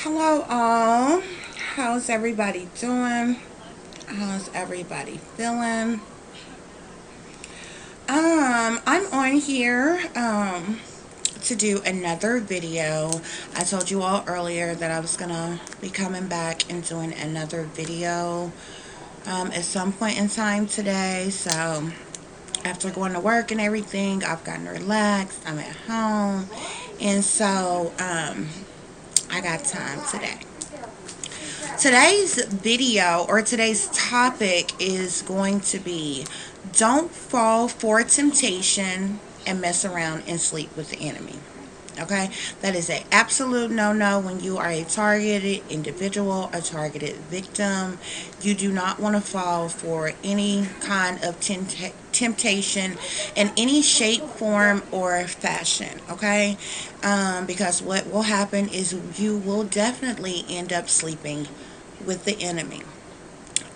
Hello all. How's everybody doing? How's everybody feeling? I'm on here to do another video. I told you all earlier that I was gonna be coming back and doing another video at some point in time today. So after going to work and everything, I've gotten relaxed. I'm at home, and so I got time today. Today's video or today's topic is going to be don't fall for temptation and mess around and sleep with the enemy. Okay, that is an absolute no-no when you are a targeted individual, a targeted victim. You do not want to fall for any kind of temptation in any shape, form, or fashion. Okay, because what will happen is you will definitely end up sleeping with the enemy.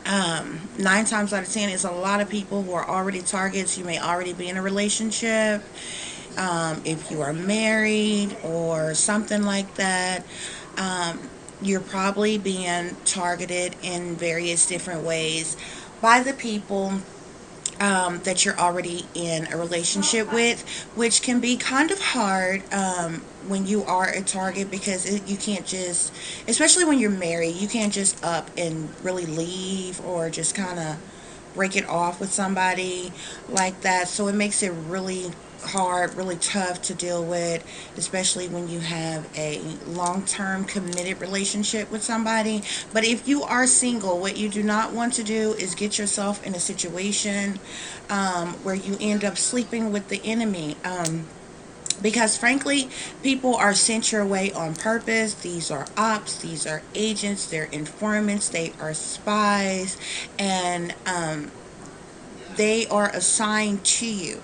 9 times out of 10 is a lot of people who are already targets. You may already be in a relationship, if you are married or something like that. You're probably being targeted in various different ways by the people that you're already in a relationship with, which can be kind of hard when you are a target, because you can't just, especially when you're married, you can't just up and really leave or just kind of break it off with somebody like that. So it makes it really hard, really tough to deal with, especially when you have a long-term committed relationship with somebody. But if you are single, what you do not want to do is get yourself in a situation where you end up sleeping with the enemy. Because frankly, people are sent your way on purpose. These are ops, these are agents, they're informants, they are spies, and they are assigned to you,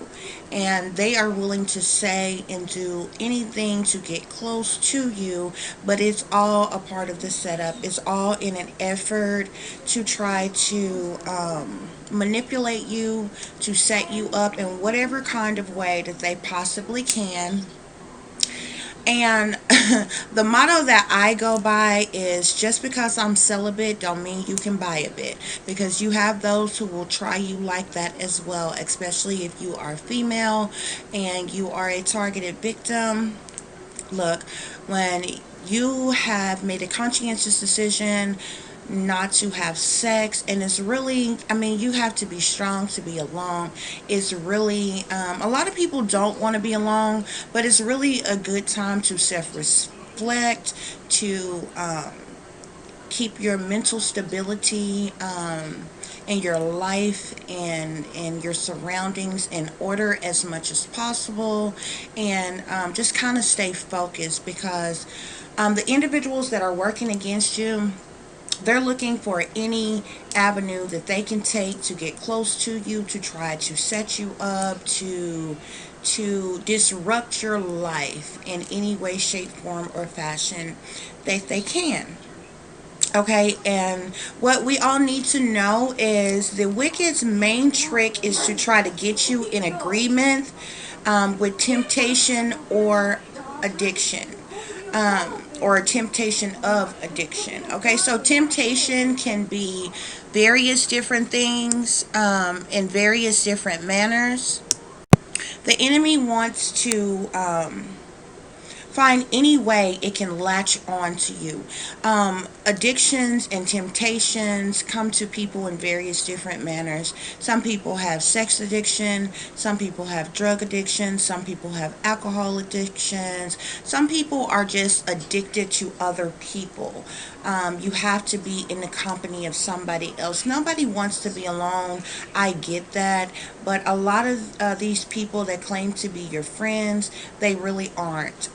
and they are willing to say and do anything to get close to you, but it's all a part of the setup. It's all in an effort to try to manipulate you, to set you up in whatever kind of way that they possibly can. And the motto that I go by is, just because I'm celibate don't mean you can buy a bit, because you have those who will try you like that as well, especially if you are female and you are a targeted victim. Look, when you have made a conscientious decision not to have sex, and it's really, I mean, you have to be strong to be alone. It's really, a lot of people don't want to be alone, but it's really a good time to self-reflect, to keep your mental stability and your life and your surroundings in order as much as possible, and just kind of stay focused, because the individuals that are working against you, they're looking for any avenue that they can take to get close to you, to try to set you up, to disrupt your life in any way, shape, form, or fashion that they can. Okay, and what we all need to know is the wicked's main trick is to try to get you in agreement with temptation or addiction, or a temptation of addiction. Okay, so temptation can be various different things in various different manners. The enemy wants to find any way it can latch on to you. Addictions and temptations come to people in various different manners. Some people have sex addiction, some people have drug addiction, some people have alcohol addictions, some people are just addicted to other people. You have to be in the company of somebody else. Nobody wants to be alone. I get that. But a lot of these people that claim to be your friends, they really aren't.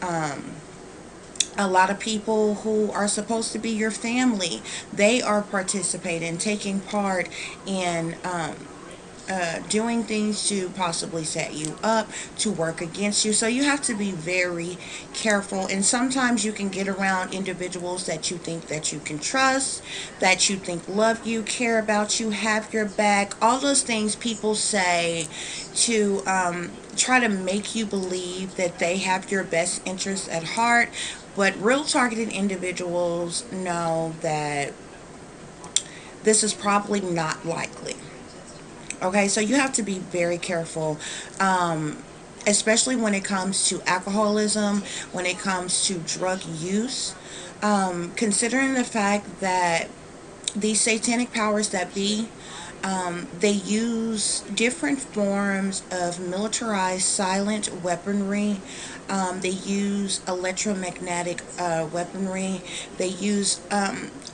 A lot of people who are supposed to be your family, they are participating, taking part in doing things to possibly set you up, to work against you. So you have to be very careful. And sometimes you can get around individuals that you think that you can trust, that you think love you, care about you, have your back. All those things people say to try to make you believe that they have your best interests at heart, but real targeted individuals know that this is probably not likely. Okay, so you have to be very careful, especially when it comes to alcoholism, when it comes to drug use, considering the fact that these satanic powers that be, they use different forms of militarized silent weaponry. They use electromagnetic weaponry. They use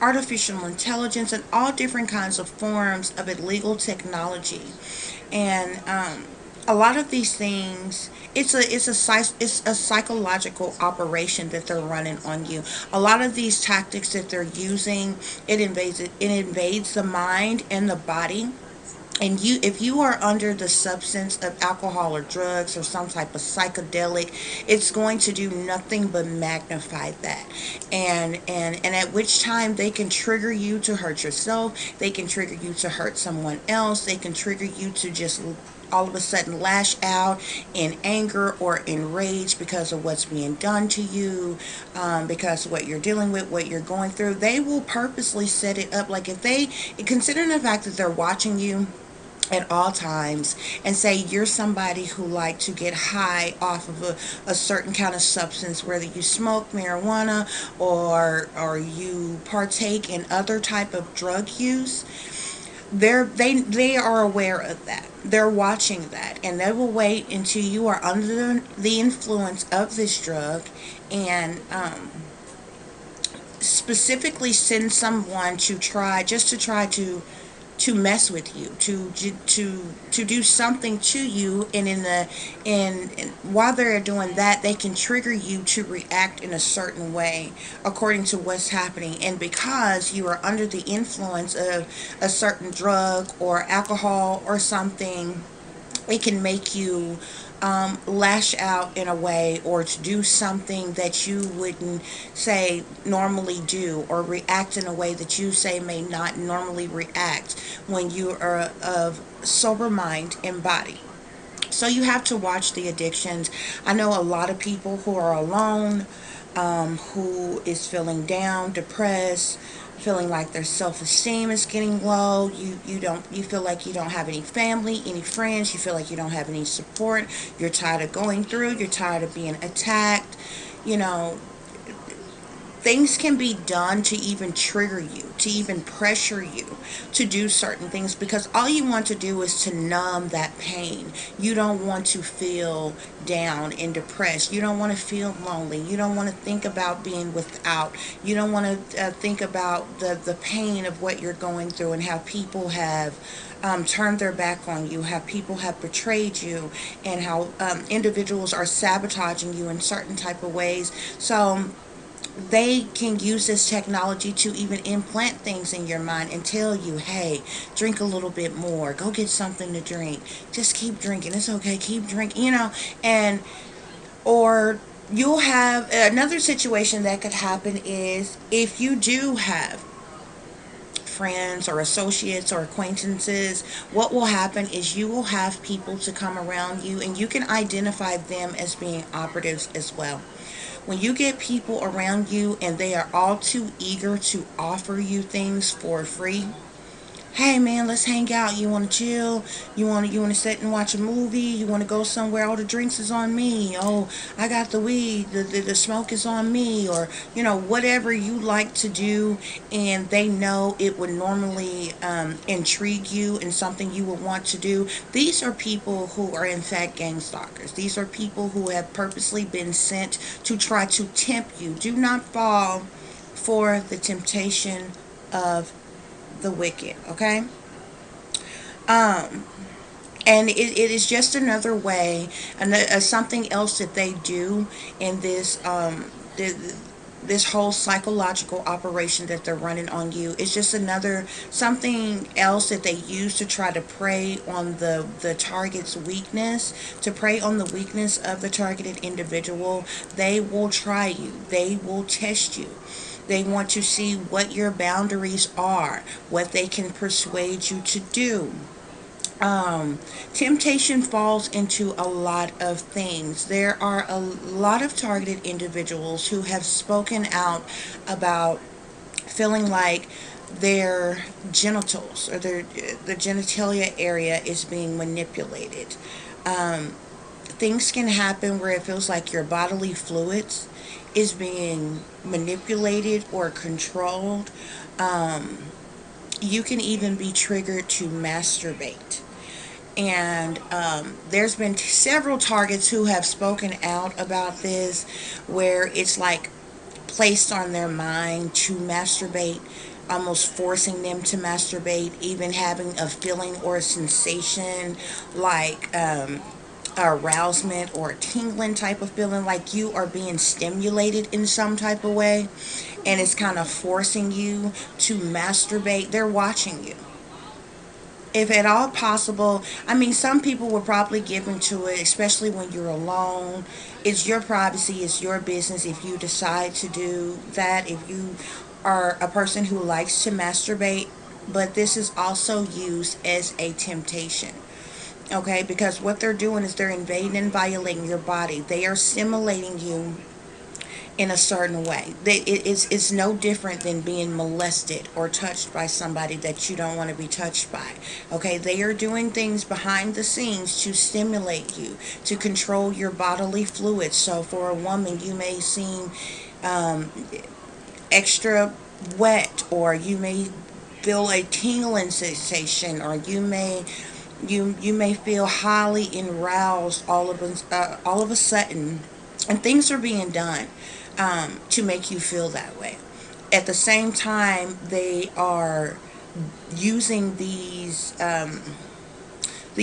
artificial intelligence and all different kinds of forms of illegal technology. And a lot of these things, it's a psychological operation that they're running on you. A lot of these tactics that they're using, it invades the mind and the body. And you, if you are under the substance of alcohol or drugs or some type of psychedelic, it's going to do nothing but magnify that. And at which time they can trigger you to hurt yourself, they can trigger you to hurt someone else, they can trigger you to just all of a sudden lash out in anger or in rage because of what's being done to you, because of what you're dealing with, what you're going through. They will purposely set it up. Like, if they, considering the fact that they're watching you at all times, and say you're somebody who like to get high off of a certain kind of substance, whether you smoke marijuana or you partake in other type of drug use, they are aware of that. They're watching that, and they will wait until you are under the influence of this drug, and specifically send someone to try, just to try to mess with you, to do something to you. And in while they're doing that, they can trigger you to react in a certain way according to what's happening. And because you are under the influence of a certain drug or alcohol or something, it can make you lash out in a way, or to do something that you wouldn't say normally do, or react in a way that you say may not normally react when you are of sober mind and body. So you have to watch the addictions. I know a lot of people who are alone, who is feeling down, depressed, feeling like their self-esteem is getting low. You feel like you don't have any family, any friends. You feel like you don't have any support. You're tired of going through. You're tired of being attacked. You know, things can be done to even trigger you, to even pressure you to do certain things, because all you want to do is to numb that pain. You don't want to feel down and depressed. You don't want to feel lonely. You don't want to think about being without. You don't want to think about the pain of what you're going through, and how people have turned their back on you, how people have betrayed you, and how individuals are sabotaging you in certain type of ways. So they can use this technology to even implant things in your mind and tell you, hey, drink a little bit more, go get something to drink, just keep drinking, it's okay, keep drinking, and or you'll have another situation that could happen is, if you do have friends or associates or acquaintances, what will happen is you will have people to come around you, and you can identify them as being operatives as well. When you get people around you and they are all too eager to offer you things for free, hey man, let's hang out. You want to chill? You want to sit and watch a movie? You want to go somewhere? All the drinks is on me. Oh, I got the weed. The smoke is on me. Or whatever you like to do, and they know it would normally intrigue you and something you would want to do. These are people who are in fact gang stalkers. These are people who have purposely been sent to try to tempt you. Do not fall for the temptation of the wicked, okay? um and it is just another way, and something else that they do in this whole psychological operation that they're running on you. It's just another something else that they use to try to prey on the target's weakness, to prey on the weakness of the targeted individual. They will try you, they will test you. They want to see what your boundaries are, what they can persuade you to do. um, Temptation falls into a lot of things. There are a lot of targeted individuals who have spoken out about feeling like their genitals or the genitalia area is being manipulated. Um, Things can happen where it feels like your bodily fluids is being manipulated or controlled. Um, you can even be triggered to masturbate. And there's been several targets who have spoken out about this, where it's like placed on their mind to masturbate, almost forcing them to masturbate, even having a feeling or a sensation like arousement or a tingling type of feeling, like you are being stimulated in some type of way, and it's kind of forcing you to masturbate. They're watching you, if at all possible. I mean, some people will probably give into it, especially when you're alone. It's your privacy, it's your business if you decide to do that, if you are a person who likes to masturbate. But this is also used as a temptation. Okay, because what they're doing is they're invading and violating your body. They are stimulating you in a certain way. It's no different than being molested or touched by somebody that you don't want to be touched by. Okay, they are doing things behind the scenes to stimulate you, to control your bodily fluids. So for a woman, you may seem um, extra wet, or you may feel a tingling sensation, or you may feel highly aroused all of a sudden, and things are being done to make you feel that way. At the same time, they are using these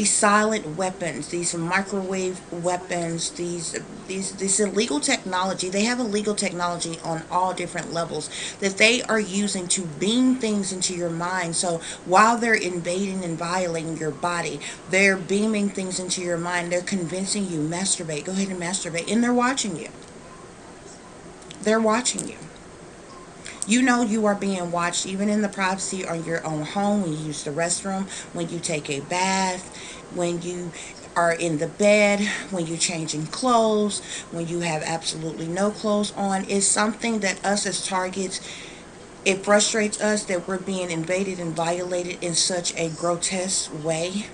silent weapons, these microwave weapons, these illegal technology. They have illegal technology on all different levels that they are using to beam things into your mind. So while they're invading and violating your body, they're beaming things into your mind. They're convincing you, masturbate, go ahead and masturbate, and they're watching you. They're watching you. You know you are being watched even in the privacy of your own home, when you use the restroom, when you take a bath, when you are in the bed, when you're changing clothes, when you have absolutely no clothes on. It's something that us as targets, it frustrates us that we're being invaded and violated in such a grotesque way,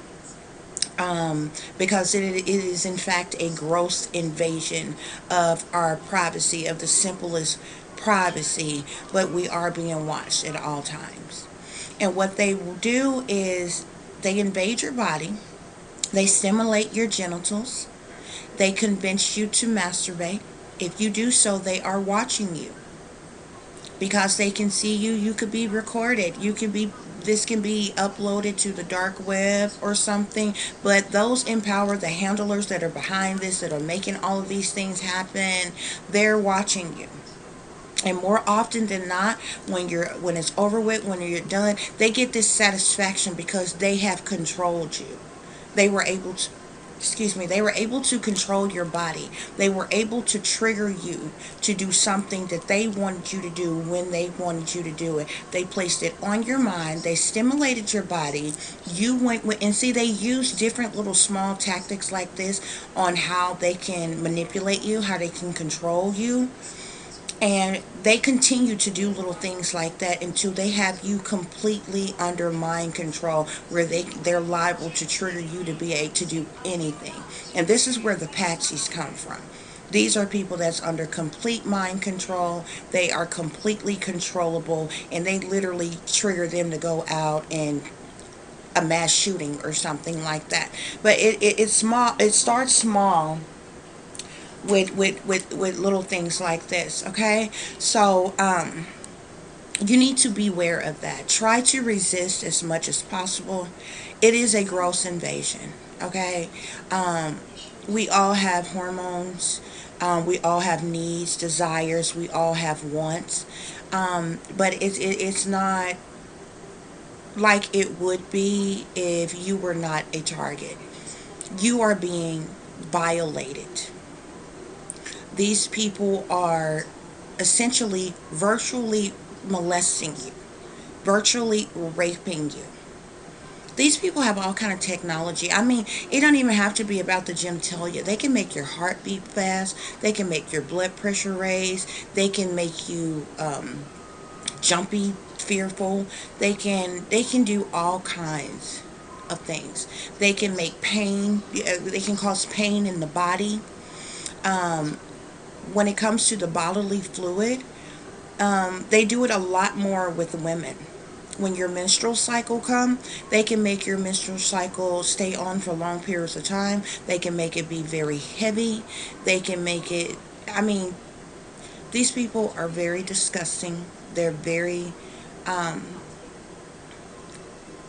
because it is in fact a gross invasion of our privacy, of the simplest privacy, but we are being watched at all times. And what they will do is they invade your body, they stimulate your genitals, they convince you to masturbate. If you do so, they are watching you, because they can see you. You could be recorded, you can be, this can be uploaded to the dark web or something. But those in power, the handlers that are behind this, that are making all of these things happen, they're watching you. And more often than not, when it's over with, when you're done, they get this satisfaction because they have controlled you. They were able to, they were able to control your body. They were able to trigger you to do something that they wanted you to do when they wanted you to do it. They placed it on your mind. They stimulated your body. You went with, and see, they use different little small tactics like this on how they can manipulate you, how they can control you. And they continue to do little things like that until they have you completely under mind control, where they're liable to trigger you to be able to do anything. And this is where the patsies come from. These are people that's under complete mind control. They are completely controllable, and they literally trigger them to go out and a mass shooting or something like that. But it's small. It starts small with little things like this. Okay, so you need to beware of that. Try to resist as much as possible. It is a gross invasion. Okay, um, we all have hormones. We all have needs, desires. We all have wants. But it's not like it would be if you were not a target. You are being violated. These people are essentially virtually molesting you, virtually raping you. These people have all kind of technology. I mean, it don't even have to be about the genitalia. They can make your heart beat fast. They can make your blood pressure raise. They can make you jumpy, fearful. They can do all kinds of things. They can make pain. They can cause pain in the body. Um, when it comes to the bodily fluid, they do it a lot more with women. When your menstrual cycle come, they can make your menstrual cycle stay on for long periods of time. They can make it be very heavy. They can make it, I mean, these people are very disgusting. They're very um,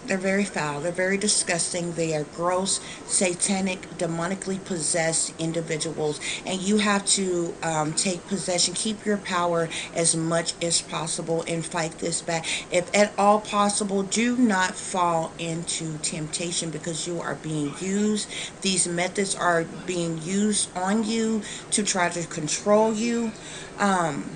they're very foul. They're very disgusting. They are gross, satanic, demonically possessed individuals. And you have to take possession, keep your power as much as possible, and fight this back. If at all possible, do not fall into temptation because you are being used. These methods are being used on you to try to control you. Um,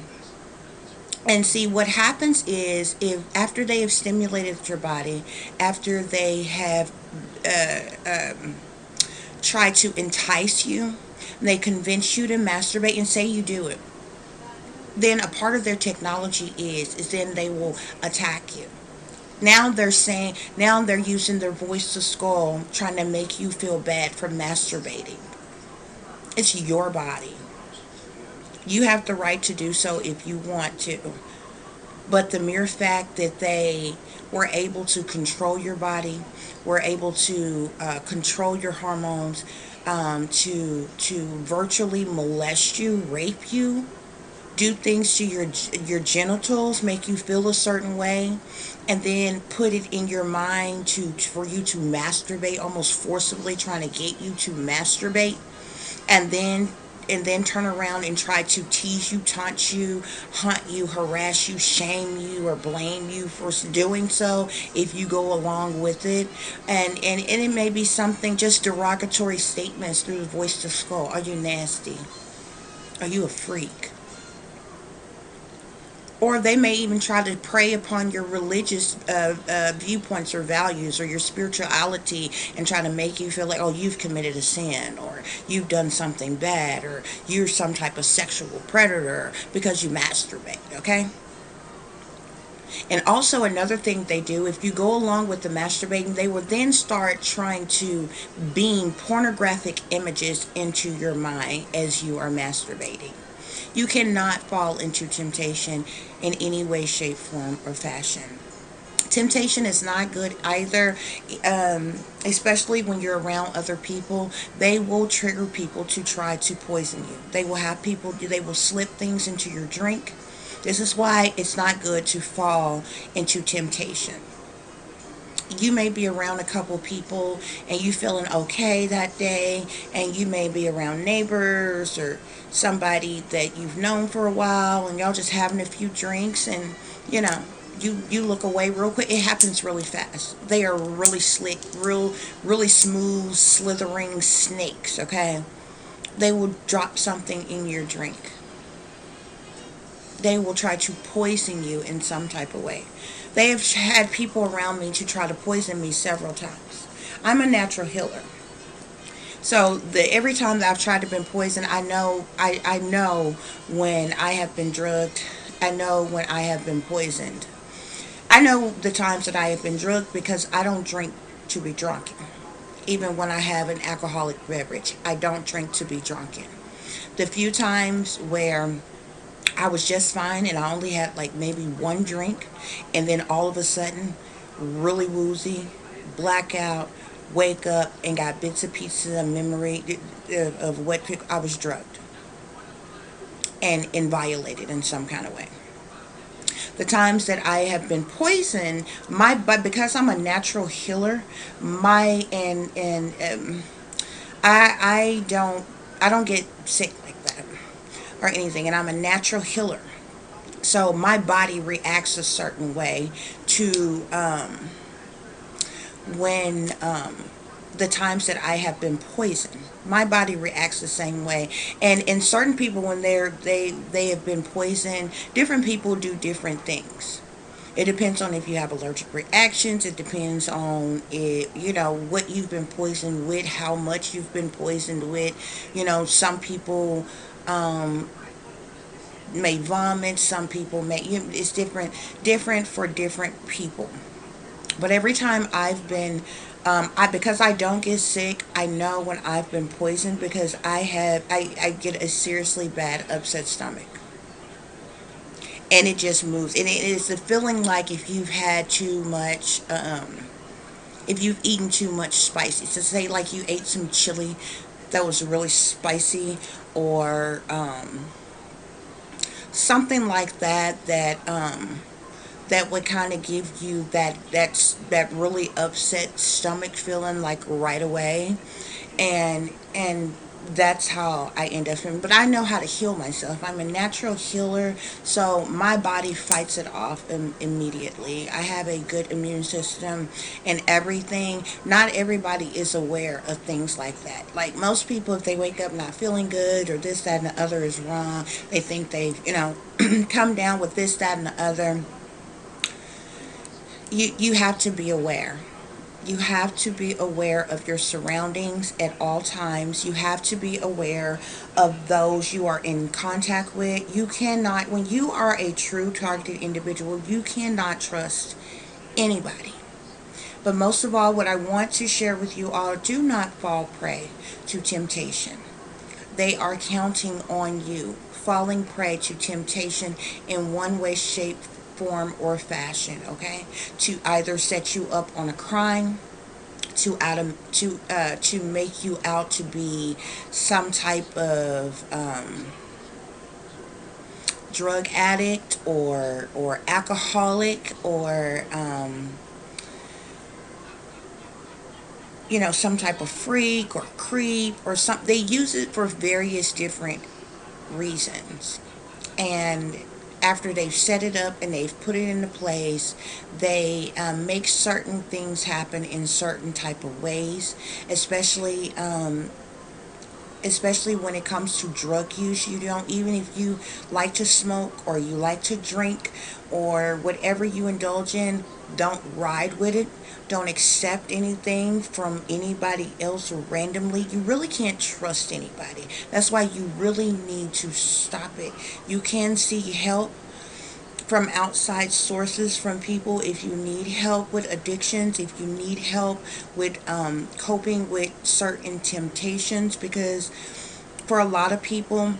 and see what happens is if after they have stimulated your body, after they have uh, um, tried to entice you, they convince you to masturbate and say you do it. Then a part of their technology is then they will attack you. Now they're using their voice to skull, trying to make you feel bad for masturbating. It's your body. You have the right to do so if you want to. But the mere fact that they were able to control your body, were able to control your hormones, to virtually molest you, rape you, do things to your genitals, make you feel a certain way, and then put it in your mind to for you to masturbate, almost forcibly trying to get you to masturbate, and then turn around and try to tease you, taunt you, hunt you, harass you, shame you, or blame you for doing so if you go along with it. And it may be something just derogatory statements through the voice to skull. Are you nasty? Are you a freak? Or they may even try to prey upon your religious viewpoints or values or your spirituality and try to make you feel like, oh, you've committed a sin or you've done something bad or you're some type of sexual predator because you masturbate, okay? And also another thing they do, if you go along with the masturbating, they will then start trying to beam pornographic images into your mind as you are masturbating. You cannot fall into temptation in any way, shape, form, or fashion. Temptation is not good either, especially when you're around other people. They will trigger people to try to poison you. They will slip things into your drink. This is why it's not good to fall into temptation. You may be around a couple people and you feeling okay that day, and you may be around neighbors or somebody that you've known for a while, and y'all just having a few drinks, and you know you look away real quick. It happens really fast. They are really slick, really smooth, slithering snakes. Okay, they will drop something in your drink. They will try to poison you in some type of way. They have had people around me to try to poison me several times. I'm a natural healer. So every time that I've tried to been poisoned, I know when I have been drugged. I know when I have been poisoned. I know the times that I have been drugged because I don't drink to be drunken. Even when I have an alcoholic beverage, I don't drink to be drunken. The few times where I was just fine and I only had like maybe one drink, and then all of a sudden, really woozy, blackout, wake up and got bits and pieces of memory of what I was drugged and violated in some kind of way. The times that I have been poisoned, but because I'm a natural healer, my and I don't get sick like that or anything, and I'm a natural healer. So my body reacts a certain way to when the times that I have been poisoned. My body reacts the same way, and in certain people when they have been poisoned, different people do different things. It depends on if you have allergic reactions. It depends on if, what you've been poisoned with, how much you've been poisoned with. Some people may vomit. Some people may. It's different for different people. But every time I've been, because I don't get sick, I know when I've been poisoned because I get a seriously bad upset stomach, and it just moves, and it is the feeling like if you've had too much, if you've eaten too much spicy. So say like you ate some chili that was really spicy, or something like that. That would kind of give you that really upset stomach feeling like right away, and that's how I end up feeling. But I know how to heal myself. I'm a natural healer, so my body fights it off immediately. I have a good immune system and everything. Not everybody is aware of things like that. Like most people, if they wake up not feeling good or this, that, and the other is wrong, they think they've, come down with this, that, and the other. You have to be aware. You have to be aware of your surroundings at all times. You have to be aware of those you are in contact with. You cannot, when you are a true targeted individual, you cannot trust anybody. But most of all, what I want to share with you all, do not fall prey to temptation. They are counting on you falling prey to temptation in one way, shape, form, or fashion, okay? To either set you up on a crime, to make you out to be some type of drug addict, or alcoholic, or some type of freak or creep or something. They use it for various different reasons. And after they've set it up and they've put it into place, they make certain things happen in certain type of ways, especially when it comes to drug use. You don't, even if you like to smoke or you like to drink or whatever you indulge in, don't ride with it. Don't accept anything from anybody else randomly. You really can't trust anybody. That's why you really need to stop it. You can seek help from outside sources, from people, if you need help with addictions, if you need help with coping with certain temptations, because for a lot of people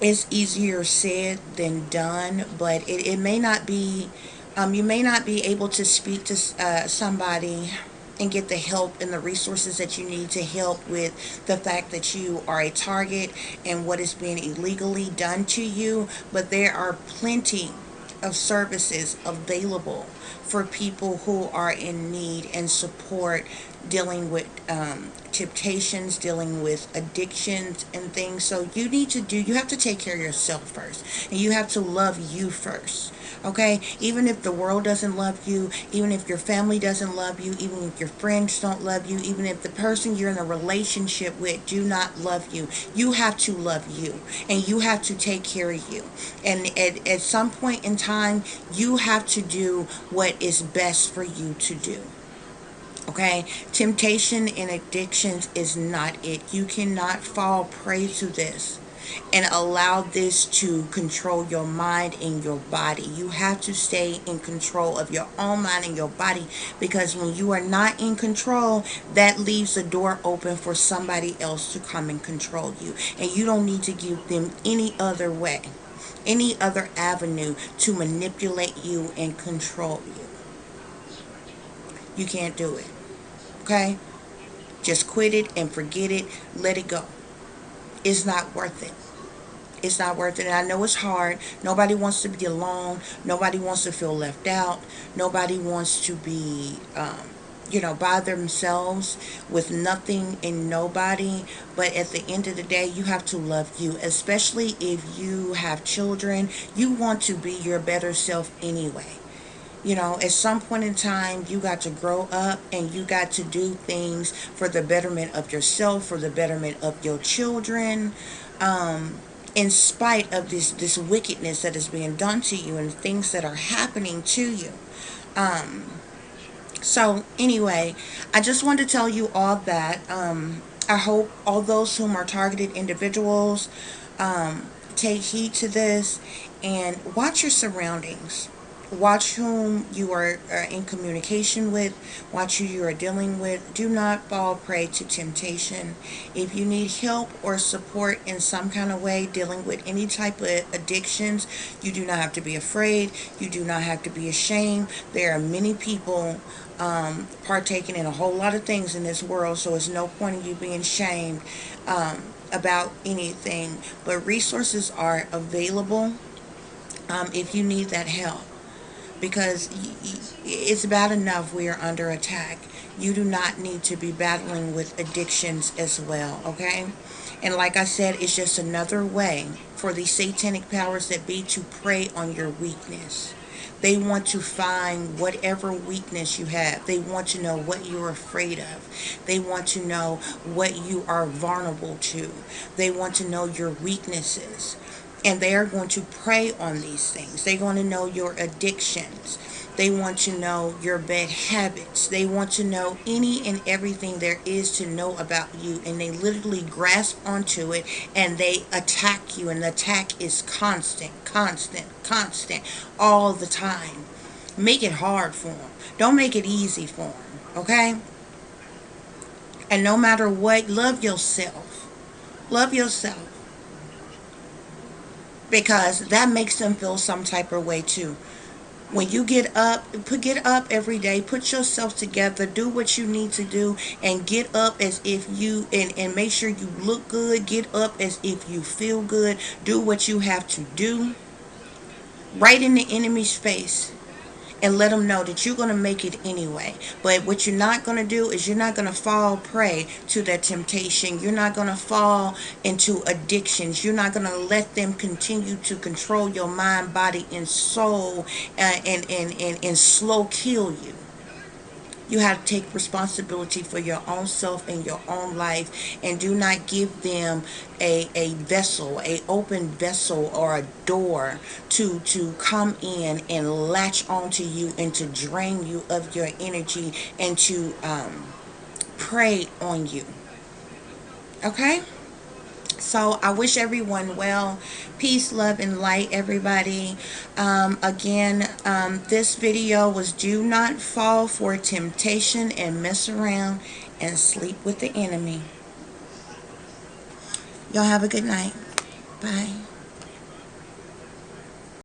it's easier said than done. But it may not be, you may not be able to speak to somebody and get the help and the resources that you need to help with the fact that you are a target and what is being illegally done to you. But there are plenty of services available for people who are in need and support, dealing with temptations, dealing with addictions and things. So you have to take care of yourself first, and you have to love you first. Okay, even if the world doesn't love you, even if your family doesn't love you, even if your friends don't love you, even if the person you're in a relationship with do not love you, you have to love you, and you have to take care of you. And at some point in time, you have to do what is best for you to do. Okay, temptation and addictions is not it. You cannot fall prey to this and allow this to control your mind and your body. You have to stay in control of your own mind and your body, because when you are not in control, that leaves the door open for somebody else to come and control you. And you don't need to give them any other way, any other avenue to manipulate you and control you. You can't do it. Okay? Just quit it and forget it. Let it go. It's not worth it. It's not worth it. And I know it's hard. Nobody wants to be alone. Nobody wants to feel left out. Nobody wants to be, by themselves with nothing and nobody. But at the end of the day, you have to love you, especially if you have children. You want to be your better self anyway. At some point in time, you got to grow up and you got to do things for the betterment of yourself, for the betterment of your children. in spite of this wickedness that is being done to you and things that are happening to you. Um, so anyway, I just wanted to tell you all that. I hope all those whom are targeted individuals take heed to this and watch your surroundings. Watch whom you are in communication with. Watch who you are dealing with. Do not fall prey to temptation. If you need help or support in some kind of way dealing with any type of addictions, you do not have to be afraid. You do not have to be ashamed. There are many people partaking in a whole lot of things in this world, so it's no point in you being shamed about anything. But resources are available if you need that help, because it's bad enough we are under attack. You do not need to be battling with addictions as well, okay? And like I said, it's just another way for the satanic powers that be to prey on your weakness. They want to find whatever weakness you have. They want to know what you're afraid of. They want to know what you are vulnerable to. They want to know your weaknesses. And they are going to prey on these things. They're going to know your addictions. They want to know your bad habits. They want to know any and everything there is to know about you. And they literally grasp onto it and they attack you. And the attack is constant, constant, constant, all the time. Make it hard for them. Don't make it easy for them. Okay? And no matter what, love yourself. Love yourself. Because that makes them feel some type of way too. When you get up every day, put yourself together, do what you need to do, and get up as if you and make sure you look good. Get up as if you feel good. Do what you have to do right in the enemy's face, and let them know that you're going to make it anyway. But what you're not going to do is you're not going to fall prey to that temptation. You're not going to fall into addictions. You're not going to let them continue to control your mind, body, and soul, and slow kill you. You have to take responsibility for your own self and your own life, and do not give them a vessel, a open vessel or a door to come in and latch onto you and to drain you of your energy and to prey on you. Okay? So I wish everyone well. Peace, love, and light, everybody. Again, this video was do not fall for temptation and mess around and sleep with the enemy. Y'all have a good night. Bye.